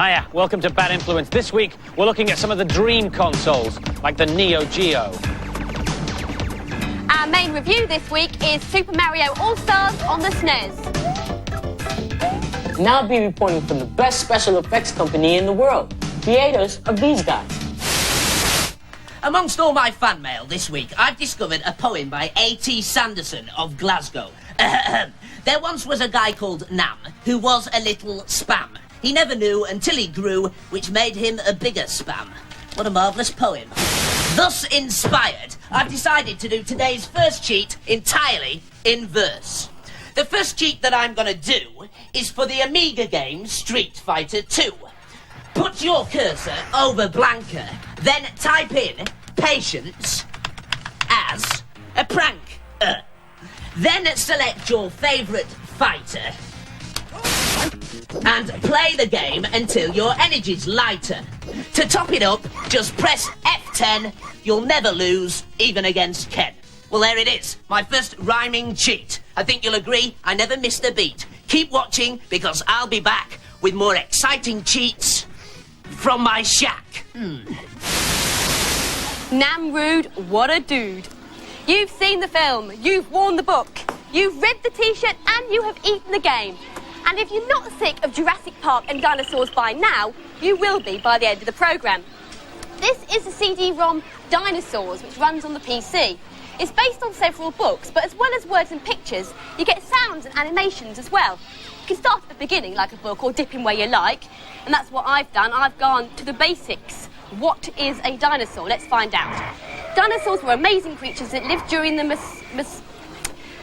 Hiya, welcome to Bad Influence. This week, we're looking at some of the dream consoles, like the Neo Geo. Our main review this week is Super Mario All-Stars on the SNES. And I'll be reporting from the best special effects company in the world, creators of these guys. Amongst all my fan mail this week, I've discovered a poem by A.T. Sanderson of Glasgow. There once was a guy called Nam, who was a little spam. He never knew until he grew, which made him a bigger spam. What a marvellous poem. Thus inspired, I've decided to do today's first cheat entirely in verse. The first cheat that I'm going to do is for the Amiga game Street Fighter 2. Put your cursor over Blanca, then type in patience as a prank. Then select your favourite fighter and play the game until your energy's lighter. To top it up, just press F10. You'll never lose, even against Ken. Well, there it is, my first rhyming cheat. I think you'll agree I never missed a beat. Keep watching, because I'll be back with more exciting cheats from my shack. Namrud, what a dude. You've seen the film, you've worn the book, you've read the t-shirt, and you have eaten the game. And if you're not sick of Jurassic Park and dinosaurs by now, you will be by the end of the programme. This is the CD-ROM Dinosaurs, which runs on the PC. It's based on several books, but as well as words and pictures, you get sounds and animations as well. You can start at the beginning like a book or dip in where you like, and that's what I've done. I've gone to the basics. What is a dinosaur? Let's find out. Dinosaurs were amazing creatures that lived during the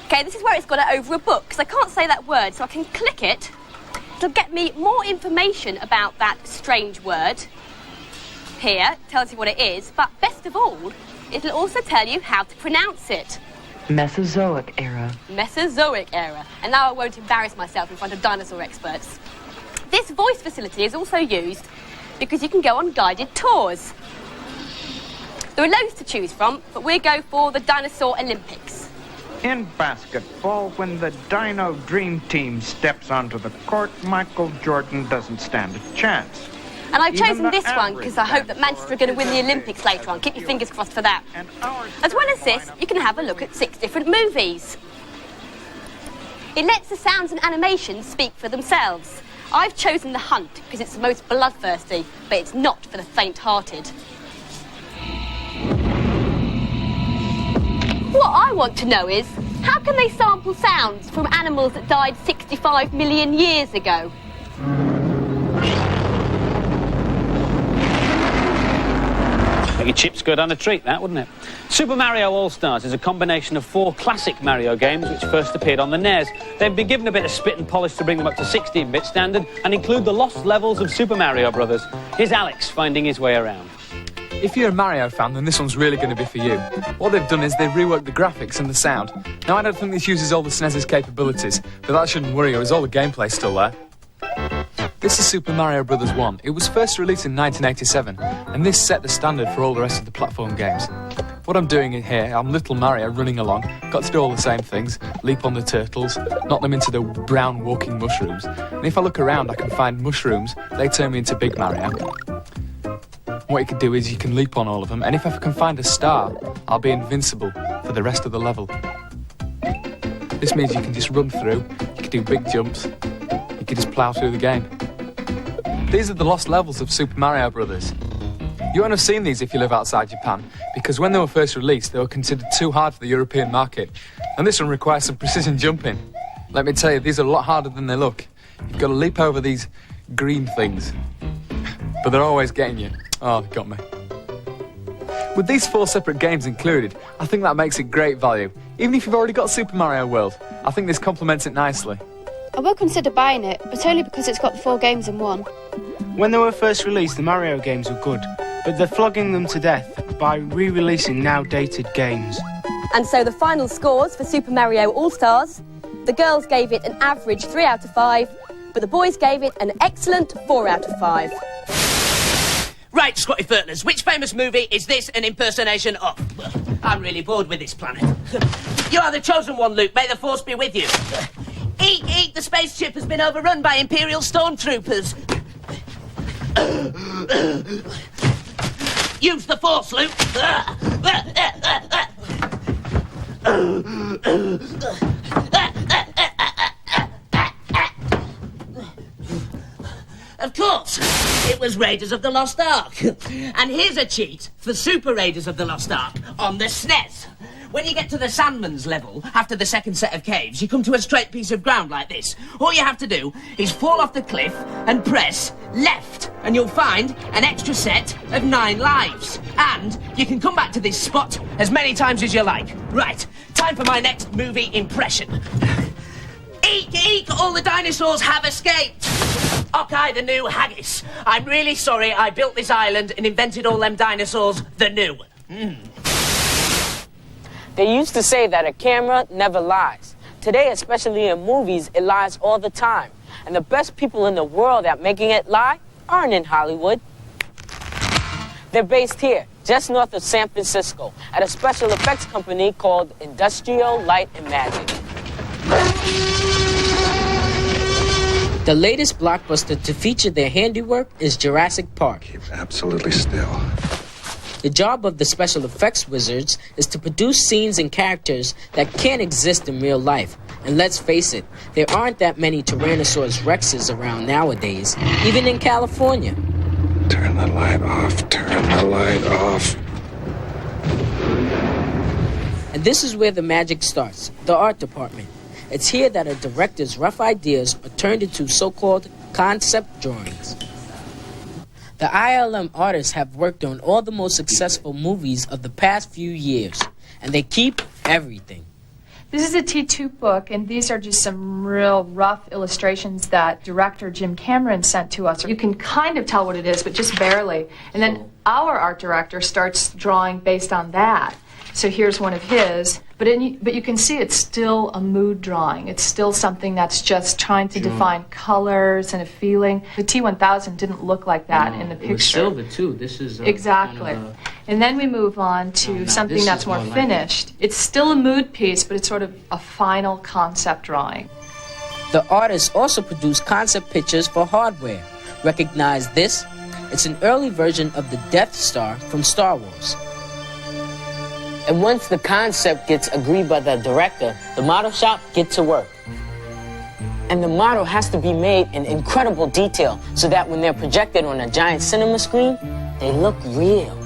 Okay, this is where it's got it over a book, because I can't say that word, so I can click it. It'll get me more information about that strange word. Here, it tells you what it is, but best of all, it'll also tell you how to pronounce it. Mesozoic era. Mesozoic era. And now I won't embarrass myself in front of dinosaur experts. This voice facility is also used because you can go on guided tours. There are loads to choose from, but we go for the Dinosaur Olympics. In basketball, when the Dino Dream Team steps onto the court, Michael Jordan doesn't stand a chance. And I've chosen this one because I hope that Manchester are going to win the Olympics later on. Keep your fingers crossed for that. As well as this, you can have a look at 6 different movies. It lets the sounds and animations speak for themselves. I've chosen The Hunt because it's the most bloodthirsty, but it's not for the faint-hearted. What I want to know is, how can they sample sounds from animals that died 65 million years ago? Your chips go down a treat, that, wouldn't it? Super Mario All-Stars is a combination of 4 classic Mario games which first appeared on the NES. They've been given a bit of spit and polish to bring them up to 16-bit standard and include the lost levels of Super Mario Brothers. Here's Alex finding his way around. If you're a Mario fan, then this one's really going to be for you. What they've done is they've reworked the graphics and the sound. Now, I don't think this uses all the SNES's capabilities, but that shouldn't worry you, as all the gameplay's still there. This is Super Mario Bros. 1. It was first released in 1987, and this set the standard for all the rest of the platform games. What I'm doing in here, I'm little Mario running along, got to do all the same things, leap on the turtles, knock them into the brown walking mushrooms, and if I look around I can find mushrooms, they turn me into Big Mario. What you can do is you can leap on all of them, and if I can find a star, I'll be invincible for the rest of the level. This means you can just run through, you can do big jumps, you can just plough through the game. These are the lost levels of Super Mario Brothers. You won't have seen these if you live outside Japan, because when they were first released, they were considered too hard for the European market, and this one requires some precision jumping. Let me tell you, these are a lot harder than they look. You've got to leap over these green things, but they're always getting you. Oh, they got me. With these 4 separate games included, I think that makes it great value. Even if you've already got Super Mario World, I think this complements it nicely. I will consider buying it, but only because it's got the 4 games in one. When they were first released, the Mario games were good, but they're flogging them to death by re-releasing now dated games. And so the final scores for Super Mario All-Stars, the girls gave it an average 3 out of 5, but the boys gave it an excellent 4 out of 5. Right, Scotty Furtlers, which famous movie is this an impersonation of? I'm really bored with this planet. You are the chosen one, Luke. May the Force be with you. Eek, eek, the spaceship has been overrun by Imperial stormtroopers. Use the force, Luke. Of course, it was Raiders of the Lost Ark. And here's a cheat for Super Raiders of the Lost Ark on the SNES. When you get to the Sandman's level, after the second set of caves, you come to a straight piece of ground like this. All you have to do is fall off the cliff and press left, and you'll find an extra set of 9 lives. And you can come back to this spot as many times as you like. Right, time for my next movie impression. Eek, eek, all the dinosaurs have escaped. Ockeye the new haggis. I'm really sorry I built this island and invented all them dinosaurs the new. They used to say that a camera never lies. Today, especially in movies, it lies all the time. And the best people in the world at making it lie aren't in Hollywood. They're based here, just north of San Francisco, at a special effects company called Industrial Light and Magic. The latest blockbuster to feature their handiwork is Jurassic Park. Keep absolutely still. The job of the special effects wizards is to produce scenes and characters that can't exist in real life. And let's face it, there aren't that many Tyrannosaurus Rexes around nowadays, even in California. Turn the light off, turn the light off. And this is where the magic starts, the art department. It's here that a director's rough ideas are turned into so-called concept drawings. The ILM artists have worked on all the most successful movies of the past few years, and they keep everything. This is a T2 book, and these are just some real rough illustrations that director Jim Cameron sent to us. You can kind of tell what it is, but just barely. And then our art director starts drawing based on that. So here's one of his, but you can see it's still a mood drawing. It's still something that's just trying to define colors and a feeling. The T1000 didn't look like that in the picture. It was silver too. This is exactly. Kind of and then we move on to something that's more finished. It's still a mood piece, but it's sort of a final concept drawing. The artists also produce concept pictures for hardware. Recognize this? It's an early version of the Death Star from Star Wars. And once the concept gets agreed by the director, the model shop gets to work. And the model has to be made in incredible detail so that when they're projected on a giant cinema screen, they look real.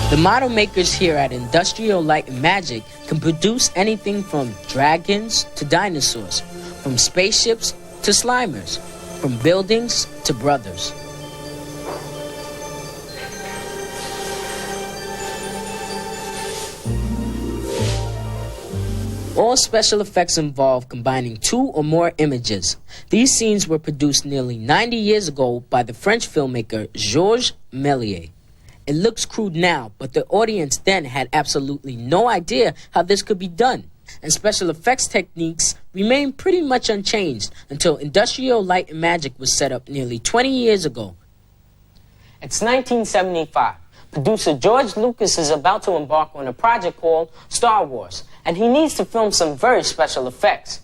The model makers here at Industrial Light and Magic can produce anything from dragons to dinosaurs, from spaceships to Slimers, from buildings to brothers. All special effects involve combining 2 or more images. These scenes were produced nearly 90 years ago by the French filmmaker Georges Méliès. It looks crude now, but the audience then had absolutely no idea how this could be done. And special effects techniques remained pretty much unchanged until Industrial Light and Magic was set up nearly 20 years ago. It's 1975. Producer George Lucas is about to embark on a project called Star Wars, and he needs to film some very special effects.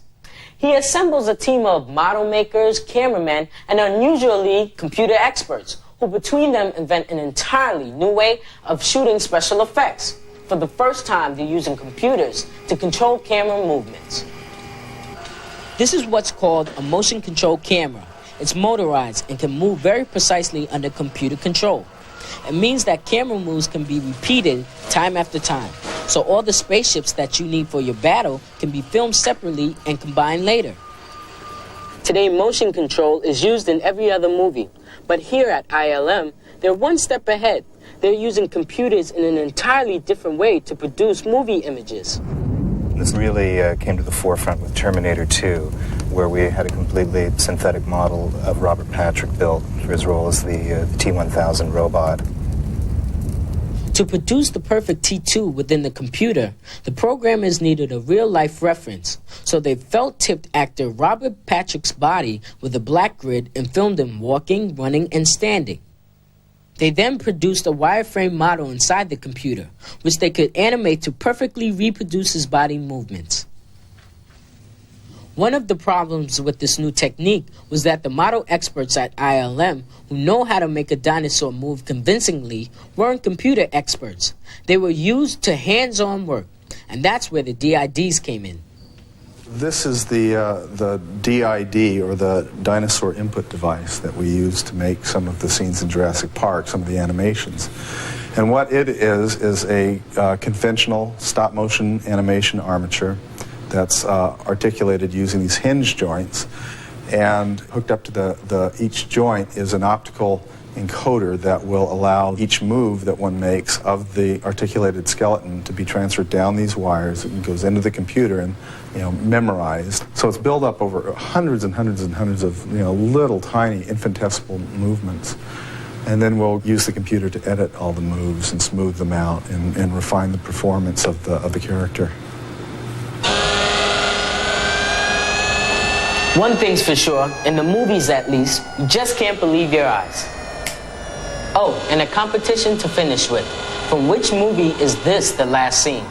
He assembles a team of model makers, cameramen, and unusually computer experts who between them invent an entirely new way of shooting special effects. For the first time, they're using computers to control camera movements. This is what's called a motion control camera. It's motorized and can move very precisely under computer control. It means that camera moves can be repeated time after time. So all the spaceships that you need for your battle can be filmed separately and combined later. Today, motion control is used in every other movie. But here at ILM, they're one step ahead. They're using computers in an entirely different way to produce movie images. This really came to the forefront with Terminator 2, where we had a completely synthetic model of Robert Patrick built for his role as the T-1000 robot. To produce the perfect T2 within the computer, the programmers needed a real-life reference, so they felt-tipped actor Robert Patrick's body with a black grid and filmed him walking, running, and standing. They then produced a wireframe model inside the computer, which they could animate to perfectly reproduce his body movements. One of the problems with this new technique was that the model experts at ILM, who know how to make a dinosaur move convincingly, weren't computer experts. They were used to hands-on work, and that's where the DIDs came in. This is the DID, or the dinosaur input device, that we use to make some of the scenes in Jurassic Park, some of the animations. And what it is a conventional stop-motion animation armature that's articulated using these hinge joints, and hooked up to each joint is an optical encoder that will allow each move that one makes of the articulated skeleton to be transferred down these wires. It goes into the computer and memorized. So it's built up over hundreds and hundreds and hundreds of little tiny infinitesimal movements. And then we'll use the computer to edit all the moves and smooth them out and refine the performance of the character. One thing's for sure, in the movies at least, you just can't believe your eyes. Oh, and a competition to finish with. From which movie is this the last scene?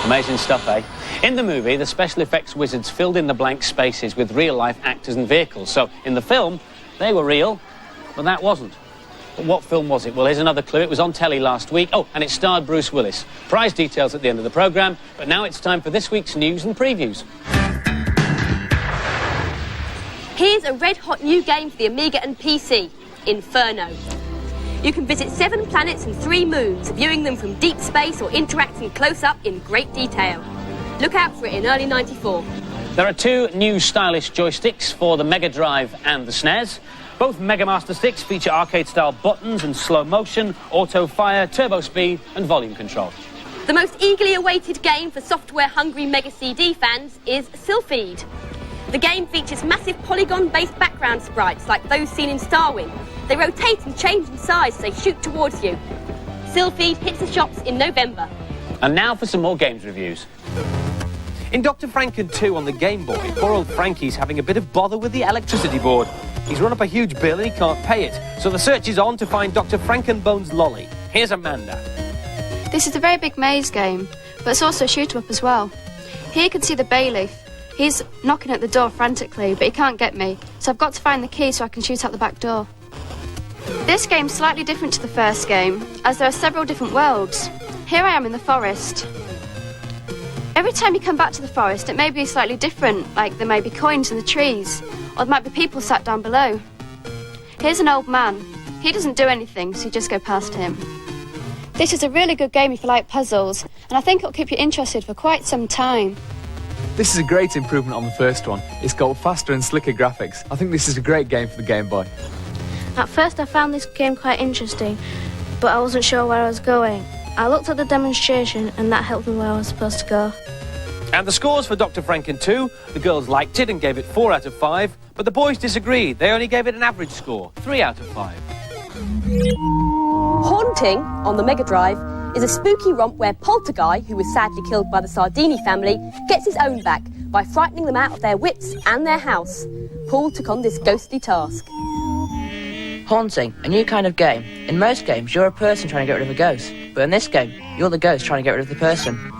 Amazing stuff, eh? In the movie, the special effects wizards filled in the blank spaces with real-life actors and vehicles. So, in the film, they were real, but that wasn't. But what film was it? Well, here's another clue. It was on telly last week. Oh, and it starred Bruce Willis. Prize details at the end of the programme, but now it's time for this week's news and previews. Here's a red-hot new game for the Amiga and PC, Inferno. You can visit 7 planets and 3 moons, viewing them from deep space or interacting close-up in great detail. Look out for it in early '94. There are 2 new stylish joysticks for the Mega Drive and the SNES. Both Mega Master sticks feature arcade-style buttons and slow motion, auto fire, turbo speed and volume control. The most eagerly awaited game for software-hungry Mega CD fans is Sylphid. The game features massive polygon-based background sprites like those seen in Starwind. They rotate and change in size as they shoot towards you. Sylphid hits the shops in November. And now for some more games reviews. In Dr. Franken 2 on the Game Boy, poor old Frankie's having a bit of bother with the electricity board. He's run up a huge bill and he can't pay it, so the search is on to find Dr. Frankenbone's lolly. Here's Amanda. This is a very big maze game, but it's also a shoot-em-up as well. Here you can see the bailiff. He's knocking at the door frantically, but he can't get me, so I've got to find the key so I can shoot out the back door. This game's slightly different to the first game, as there are several different worlds. Here I am in the forest. Every time you come back to the forest, it may be slightly different, like there may be coins in the trees, or there might be people sat down below. Here's an old man. He doesn't do anything, so you just go past him. This is a really good game if you like puzzles, and I think it'll keep you interested for quite some time. This is a great improvement on the first one. It's got faster and slicker graphics. I think this is a great game for the Game Boy. At first I found this game quite interesting, but I wasn't sure where I was going. I looked at the demonstration and that helped me where I was supposed to go. And the scores for Dr. Franken 2, the girls liked it and gave it 4 out of 5, but the boys disagreed. They only gave it an average score, 3 out of 5. Haunting, on the Mega Drive, is a spooky romp where Polterguy, who was sadly killed by the Sardini family, gets his own back by frightening them out of their wits and their house. Paul took on this ghostly task. Haunting, a new kind of game. In most games, you're a person trying to get rid of a ghost, but in this game, you're the ghost trying to get rid of the person.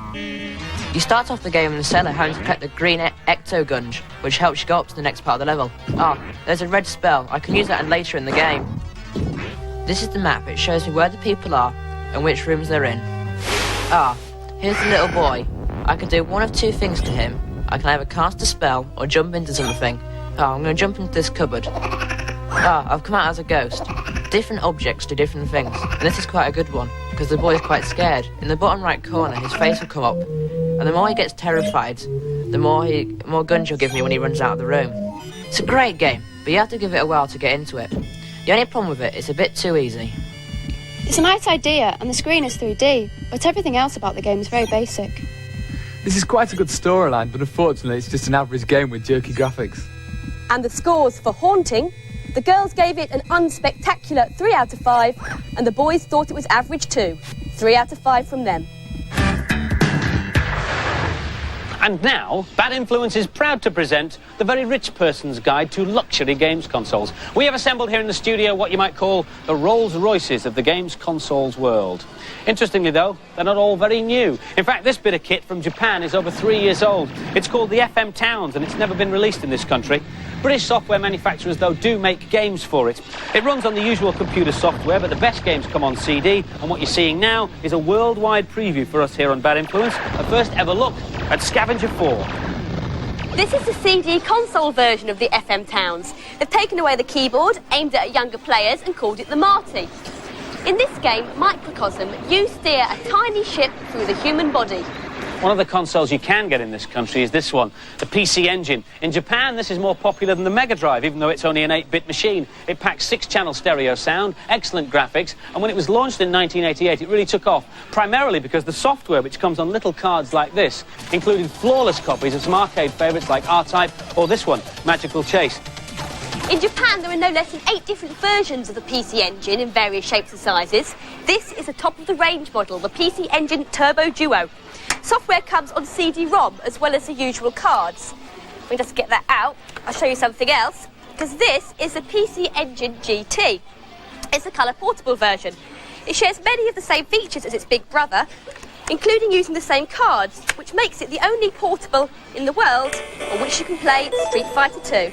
You start off the game in the cellar having to collect the green ecto-gunge, which helps you go up to the next part of the level. There's a red spell. I can use that later in the game. This is the map. It shows me where the people are and which rooms they're in. Here's the little boy. I can do one of 2 things to him. I can either cast a spell or jump into something. I'm going to jump into this cupboard. I've come out as a ghost. Different objects do different things, and this is quite a good one, because the boy's quite scared. In the bottom right corner, his face will come up, and the more he gets terrified, the more guns you'll give me when he runs out of the room. It's a great game, but you have to give it a while to get into it. The only problem with it is a bit too easy. It's a nice idea, and the screen is 3D, but everything else about the game is very basic. This is quite a good storyline, but unfortunately it's just an average game with jerky graphics. And the scores for Haunting: the girls gave it an unspectacular 3 out of 5, and the boys thought it was average too. 3 out of 5 from them. And now, Bad Influence is proud to present the very rich person's guide to luxury games consoles. We have assembled here in the studio what you might call the Rolls-Royces of the games consoles world. Interestingly, though, they're not all very new. In fact, this bit of kit from Japan is over 3 years old. It's called the FM Towns, and it's never been released in this country. British software manufacturers, though, do make games for it. It runs on the usual computer software, but the best games come on CD, and what you're seeing now is a worldwide preview for us here on Bad Influence, a first ever look at Scavenger 4. This is the CD console version of the FM Towns. They've taken away the keyboard, aimed it at younger players, and called it the Marty. In this game, Microcosm, you steer a tiny ship through the human body. One of the consoles you can get in this country is this one, the PC Engine. In Japan, this is more popular than the Mega Drive, even though it's only an 8-bit machine. It packs 6-channel stereo sound, excellent graphics, and when it was launched in 1988, it really took off, primarily because the software, which comes on little cards like this, included flawless copies of some arcade favourites like R-Type or this one, Magical Chase. In Japan, there are no less than 8 different versions of the PC Engine in various shapes and sizes. This is a top-of-the-range model, the PC Engine Turbo Duo. Software comes on CD-ROM as well as the usual cards. We just get that out. I'll show you something else, because this is the PC Engine GT. It's the colour portable version. It shares many of the same features as its big brother, including using the same cards, which makes it the only portable in the world on which you can play Street Fighter 2.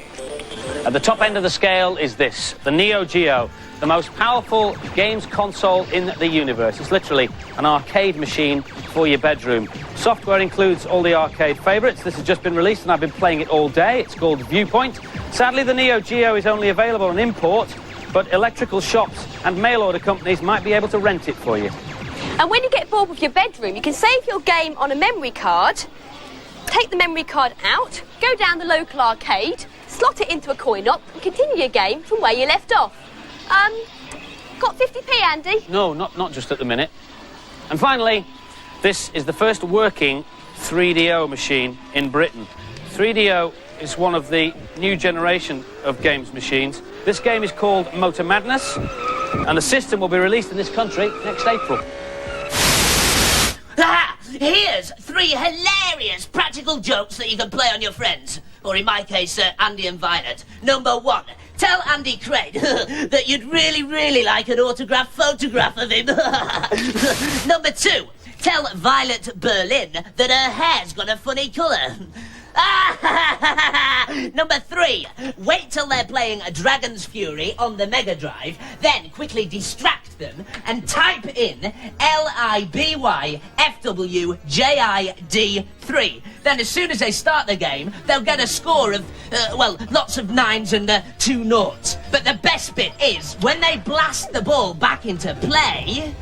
At the top end of the scale is this, the Neo Geo, the most powerful games console in the universe. It's literally an arcade machine for your bedroom. Software includes all the arcade favourites. This has just been released and I've been playing it all day. It's called Viewpoint. Sadly, the Neo Geo is only available on import, but electrical shops and mail-order companies might be able to rent it for you. And when you get bored with your bedroom, you can save your game on a memory card, take the memory card out, go down the local arcade, slot it into a coin-op and continue your game from where you left off. Got 50p, Andy? No, not just at the minute. And finally, this is the first working 3DO machine in Britain. 3DO is one of the new generation of games machines. This game is called Motor Madness, and the system will be released in this country next April. Ah, here's 3 hilarious practical jokes that you can play on your friends. Or in my case, Andy and Violet. Number 1. Tell Andy Craig that you'd really like an autographed photograph of him. Number 2. Tell Violet Berlin that her hair's got a funny colour. Number 3. Wait till they're playing Dragon's Fury on the Mega Drive, then quickly distract them and type in LIBYFWJID3. Then as soon as they start the game, they'll get a score of, lots of 9s and 2 noughts. But the best bit is, when they blast the ball back into play,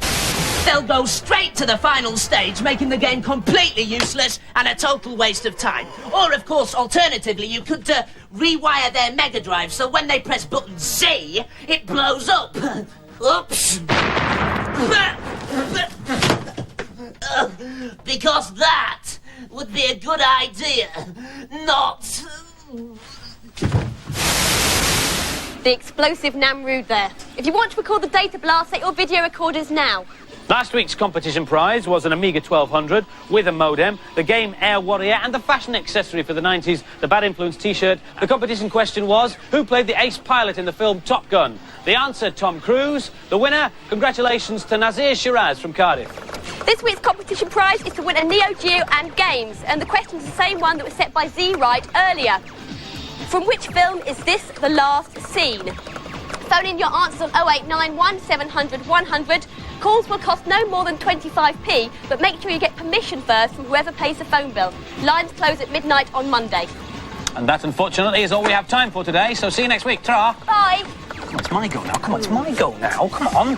they'll go straight to the final stage, making the game completely useless and a total waste of time. Or, of course, alternatively, you could rewire their Mega Drive so when they press button Z, it blows up. Oops. Because that would be a good idea, not... The explosive Namrud there. If you want to record the data blast, set your video recorders now. Last week's competition prize was an Amiga 1200 with a modem, the game Air Warrior, and the fashion accessory for the 90s, the Bad Influence T-shirt. The competition question was, who played the ace pilot in the film Top Gun? The answer, Tom Cruise. The winner, congratulations to Nazir Shiraz from Cardiff. This week's competition prize is to win a Neo Geo and games, and the question's the same one that was set by Z Right earlier. From which film is this the last scene? Phone in your answers on 0891 700 100. Calls will cost no more than 25p, but make sure you get permission first from whoever pays the phone bill. Lines close at midnight on Monday. And that, unfortunately, is all we have time for today, so see you next week. Ta-ra! Bye! Come on, it's my go now. Come on, it's my go now. Come on.